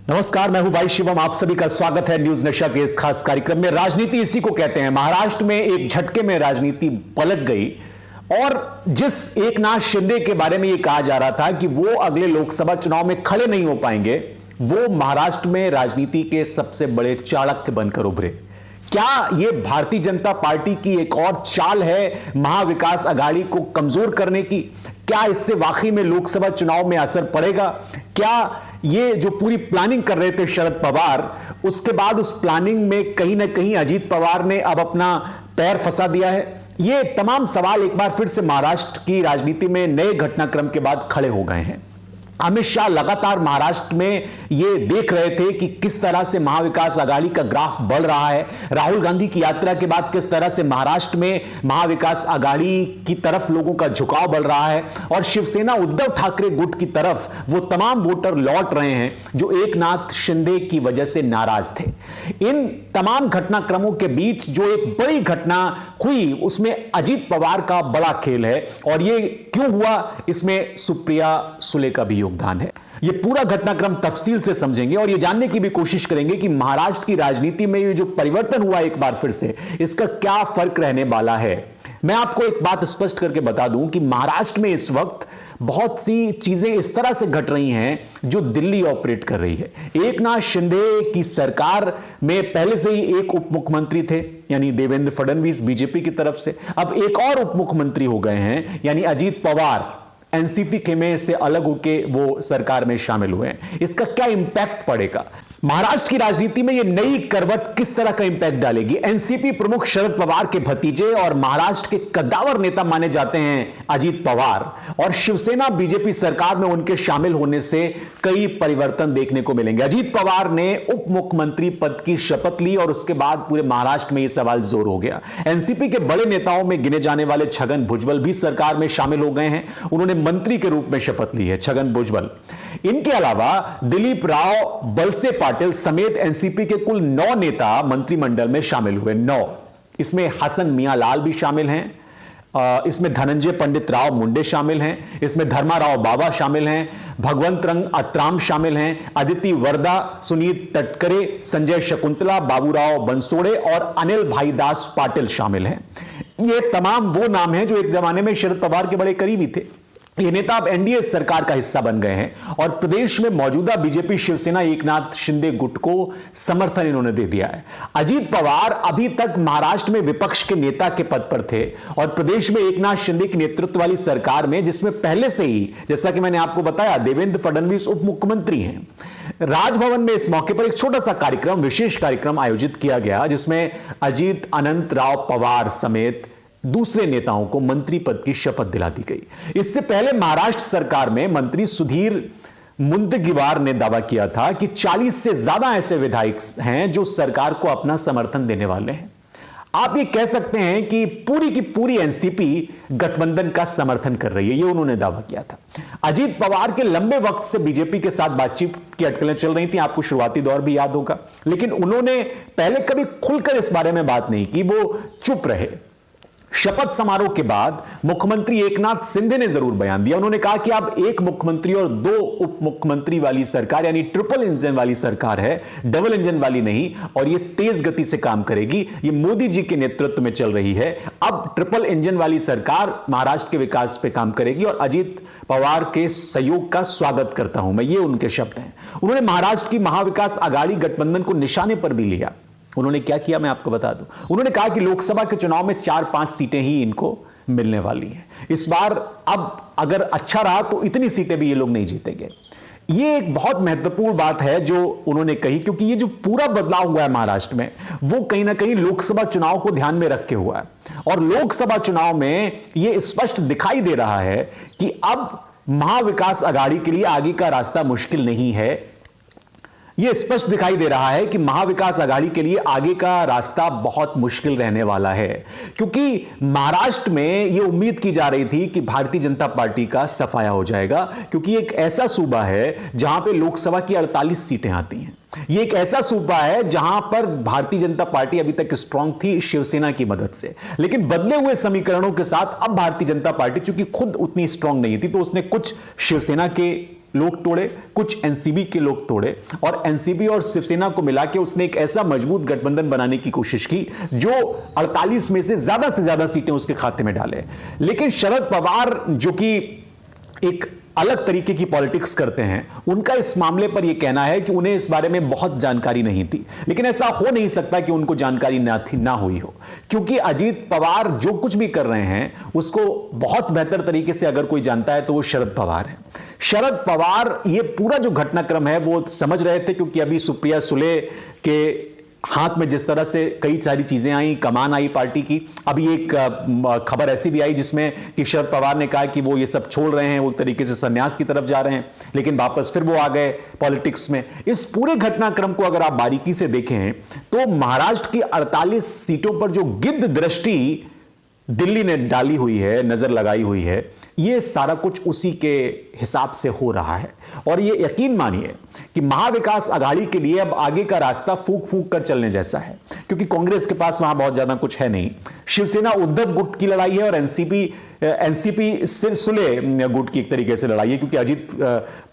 नमस्कार, मैं हूं वाई शिवम। आप सभी का स्वागत है न्यूज नशा के इस खास कार्यक्रम में। राजनीति इसी को कहते हैं। महाराष्ट्र में एक झटके में राजनीति पलट गई और जिस एकनाथ शिंदे के बारे में यह कहा जा रहा था कि वो अगले लोकसभा चुनाव में खड़े नहीं हो पाएंगे, वो महाराष्ट्र में राजनीति के सबसे बड़े चाणक्य बनकर उभरे। क्या यह भारतीय जनता पार्टी की एक और चाल है महाविकास आघाड़ी को कमजोर करने की? क्या इससे वाकई में लोकसभा चुनाव में असर पड़ेगा? क्या ये जो पूरी प्लानिंग कर रहे थे शरद पवार, उसके बाद उस प्लानिंग में कहीं ना कहीं अजीत पवार ने अब अपना पैर फंसा दिया है? ये तमाम सवाल एक बार फिर से महाराष्ट्र की राजनीति में नए घटनाक्रम के बाद खड़े हो गए हैं। अमित शाह लगातार महाराष्ट्र में ये देख रहे थे कि किस तरह से महाविकास आघाड़ी का ग्राफ बढ़ रहा है। राहुल गांधी की यात्रा के बाद किस तरह से महाराष्ट्र में महाविकास आघाड़ी की तरफ लोगों का झुकाव बढ़ रहा है और शिवसेना उद्धव ठाकरे गुट की तरफ वो तमाम वोटर लौट रहे हैं जो एकनाथ शिंदे की वजह से नाराज थे। इन तमाम घटनाक्रमों के बीच जो एक बड़ी घटना हुई उसमें अजीत पवार का बड़ा खेल है। और ये क्यों हुआ, इसमें सुप्रिया सुले का भी योगदान है। ये पूरा घटनाक्रम तफसील से समझेंगे और ये जानने की भी कोशिश करेंगे कि महाराष्ट्र की राजनीति में ये जो परिवर्तन हुआ एक बार फिर से, इसका क्या फर्क रहने वाला है। मैं आपको एक बात स्पष्ट करके बता दूं कि महाराष्ट्र में इस वक्त बहुत सी चीजें इस तरह से घट रही हैं जो दिल्ली ऑपरेट कर रही है। एकनाथ शिंदे की सरकार में पहले से ही एक उप मुख्यमंत्री थे, यानी देवेंद्र फडणवीस बीजेपी की तरफ से। अब एक और उप मुख्यमंत्री हो गए हैं, यानी अजीत पवार एनसीपी के में से अलग होके वो सरकार में शामिल हुए हैं। इसका क्या इंपैक्ट पड़ेगा? महाराष्ट्र की राजनीति में ये नई करवट किस तरह का इंपैक्ट डालेगी? एनसीपी प्रमुख शरद पवार के भतीजे और महाराष्ट्र के कद्दावर नेता माने जाते हैं अजीत पवार, और शिवसेना बीजेपी सरकार में उनके शामिल होने से कई परिवर्तन देखने को मिलेंगे। अजीत पवार ने उप मुख्यमंत्री पद की शपथ ली और उसके बाद पूरे महाराष्ट्र में यह सवाल जोर हो गया। एनसीपी के बड़े नेताओं में गिने जाने वाले छगन भुजबल भी सरकार में शामिल हो गए हैं। उन्होंने मंत्री के रूप में शपथ ली है, छगन भुजबल। इनके अलावा दिलीप राव बलसे पाटिल समेत एनसीपी के कुल 9 नेता मंत्रिमंडल में शामिल हुए। 9, इसमें हसन मियां लाल भी शामिल हैं, इसमें धनंजय पंडित राव मुंडे शामिल हैं, इसमें धर्मा राव बाबा शामिल हैं, भगवंत रंग अत्राम शामिल हैं, अदिति वर्दा, सुनीत तटकरे, संजय शकुंतला, बाबूराव बंसोड़े और अनिल भाईदास पाटिल शामिल हैं। ये तमाम वो नाम हैं जो एक जमाने में शरद पवार के बड़े करीबी थे। ये नेता अब एनडीए सरकार का हिस्सा बन गए हैं और प्रदेश में मौजूदा बीजेपी शिवसेना एकनाथ शिंदे गुट को समर्थन इन्होंने दे दिया है। अजीत पवार अभी तक महाराष्ट्र में विपक्ष के नेता के पद पर थे और प्रदेश में एकनाथ शिंदे के नेतृत्व वाली सरकार में, जिसमें पहले से ही, जैसा कि मैंने आपको बताया, देवेंद्र फडणवीस उप मुख्यमंत्री हैं। राजभवन में इस मौके पर एक छोटा सा कार्यक्रम, विशेष कार्यक्रम आयोजित किया गया जिसमें अजीत अनंत राव पवार समेत दूसरे नेताओं को मंत्री पद की शपथ दिला दी गई। इससे पहले महाराष्ट्र सरकार में मंत्री सुधीर मुनगंटीवार ने दावा किया था कि 40 से ज्यादा ऐसे विधायक हैं जो सरकार को अपना समर्थन देने वाले हैं। आप ये कह सकते हैं कि पूरी की पूरी एनसीपी गठबंधन का समर्थन कर रही है, ये उन्होंने दावा किया था। अजीत पवार के लंबे वक्त से बीजेपी के साथ बातचीत की अटकलें चल रही थी, आपको शुरुआती दौर भी याद होगा, लेकिन उन्होंने पहले कभी खुलकर इस बारे में बात नहीं की, वो चुप रहे। शपथ समारोह के बाद मुख्यमंत्री एकनाथ शिंदे ने जरूर बयान दिया। उन्होंने कहा कि अब एक मुख्यमंत्री और 2 उप मुख्यमंत्री वाली सरकार, यानी ट्रिपल इंजन वाली सरकार है, डबल इंजन वाली नहीं, और ये तेज गति से काम करेगी। ये मोदी जी के नेतृत्व में चल रही है। अब ट्रिपल इंजन वाली सरकार महाराष्ट्र के विकास पे काम करेगी और अजीत पवार के सहयोग का स्वागत करता हूं मैं, ये उनके शब्द हैं। उन्होंने महाराष्ट्र की महाविकास आघाड़ी गठबंधन को निशाने पर भी लिया। उन्होंने क्या किया मैं आपको बता दूं। उन्होंने कहा कि लोकसभा के चुनाव में 4-5 सीटें ही इनको मिलने वाली हैं इस बार। अब अगर अच्छा रहा तो इतनी सीटें भी ये लोग नहीं जीतेंगे। ये एक बहुत महत्वपूर्ण बात है जो उन्होंने कही, क्योंकि ये जो पूरा बदलाव हुआ है महाराष्ट्र में, वो कहीं ना कहीं लोकसभा चुनाव को ध्यान में रख के हुआ है। और लोकसभा चुनाव में ये स्पष्ट दिखाई दे रहा है कि अब महाविकास आघाड़ी के लिए आगे का रास्ता मुश्किल नहीं है। यह स्पष्ट दिखाई दे रहा है कि महाविकास आघाड़ी के लिए आगे का रास्ता बहुत मुश्किल रहने वाला है, क्योंकि महाराष्ट्र में यह उम्मीद की जा रही थी कि भारतीय जनता पार्टी का सफाया हो जाएगा, क्योंकि एक ऐसा सूबा है जहां पे लोकसभा की 48 सीटें आती हैं। यह एक ऐसा सूबा है जहां पर भारतीय जनता पार्टी अभी तक स्ट्रांग थी शिवसेना की मदद से, लेकिन बदले हुए समीकरणों के साथ अब भारतीय जनता पार्टी चूंकि खुद उतनी स्ट्रांग नहीं थी, तो उसने कुछ शिवसेना के लोग तोड़े, कुछ एनसीबी के लोग तोड़े, और एनसीबी और शिवसेना को मिला के उसने एक ऐसा मजबूत गठबंधन बनाने की कोशिश की जो 48 में से ज्यादा सीटें उसके खाते में डाले। लेकिन शरद पवार, जो कि एक अलग तरीके की पॉलिटिक्स करते हैं, उनका इस मामले पर यह कहना है कि उन्हें इस बारे में बहुत जानकारी नहीं थी। लेकिन ऐसा हो नहीं सकता कि उनको जानकारी ना हुई हो, क्योंकि अजीत पवार जो कुछ भी कर रहे हैं उसको बहुत बेहतर तरीके से अगर कोई जानता है तो वो शरद पवार है। शरद पवार ये पूरा जो घटनाक्रम है वो समझ रहे थे, क्योंकि अभी सुप्रिया सुले के हाथ में जिस तरह से कई सारी चीजें आई, कमान आई पार्टी की। अभी एक खबर ऐसी भी आई जिसमें कि शरद पवार ने कहा कि वो ये सब छोड़ रहे हैं, वो तरीके से संन्यास की तरफ जा रहे हैं, लेकिन वापस फिर वो आ गए पॉलिटिक्स में। इस पूरे घटनाक्रम को अगर आप बारीकी से देखें तो महाराष्ट्र की 48 सीटों पर जो गिद्ध दृष्टि दिल्ली ने डाली हुई है, नजर लगाई हुई है, ये सारा कुछ उसी के हिसाब से हो रहा है। और ये यकीन मानिए कि महाविकास आघाड़ी के लिए अब आगे का रास्ता फूंक फूंक कर चलने जैसा है, क्योंकि कांग्रेस के पास वहां बहुत ज्यादा कुछ है नहीं। शिवसेना उद्धव गुट की लड़ाई है और एनसीपी सुले गुट की एक तरीके से लड़ाई है, क्योंकि अजीत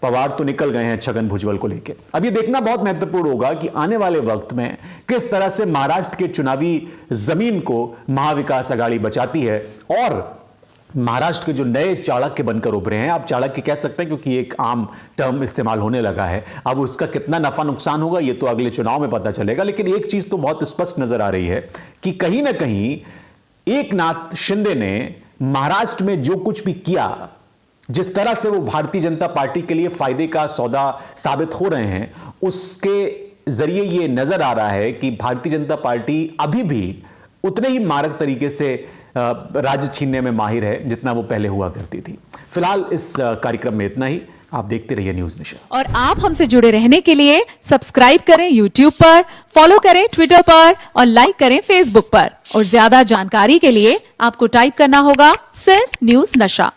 पवार तो निकल गए हैं छगन भुजबल को लेकर। अब ये देखना बहुत महत्वपूर्ण होगा कि आने वाले वक्त में किस तरह से महाराष्ट्र के चुनावी जमीन को महाविकास आघाड़ी बचाती है, और महाराष्ट्र के जो नए चाणक्य बनकर उभरे हैं, आप चाणक्य कह सकते हैं क्योंकि एक आम टर्म इस्तेमाल होने लगा है, अब उसका कितना नफा नुकसान होगा ये तो अगले चुनाव में पता चलेगा। लेकिन एक चीज तो बहुत स्पष्ट नजर आ रही है कि कहीं ना कहीं एकनाथ शिंदे ने महाराष्ट्र में जो कुछ भी किया, जिस तरह से वो भारतीय जनता पार्टी के लिए फायदे का सौदा साबित हो रहे हैं, उसके जरिए ये नजर आ रहा है कि भारतीय जनता पार्टी अभी भी उतने ही मारक तरीके से राज्य छीनने में माहिर है जितना वो पहले हुआ करती थी। फिलहाल इस कार्यक्रम में इतना ही। आप देखते रहिए न्यूज़ नेशन। और आप हमसे जुड़े रहने के लिए सब्सक्राइब करें YouTube पर, फॉलो करें Twitter पर और लाइक करें Facebook पर। और ज्यादा जानकारी के लिए आपको टाइप करना होगा सिर्फ न्यूज़ नशा।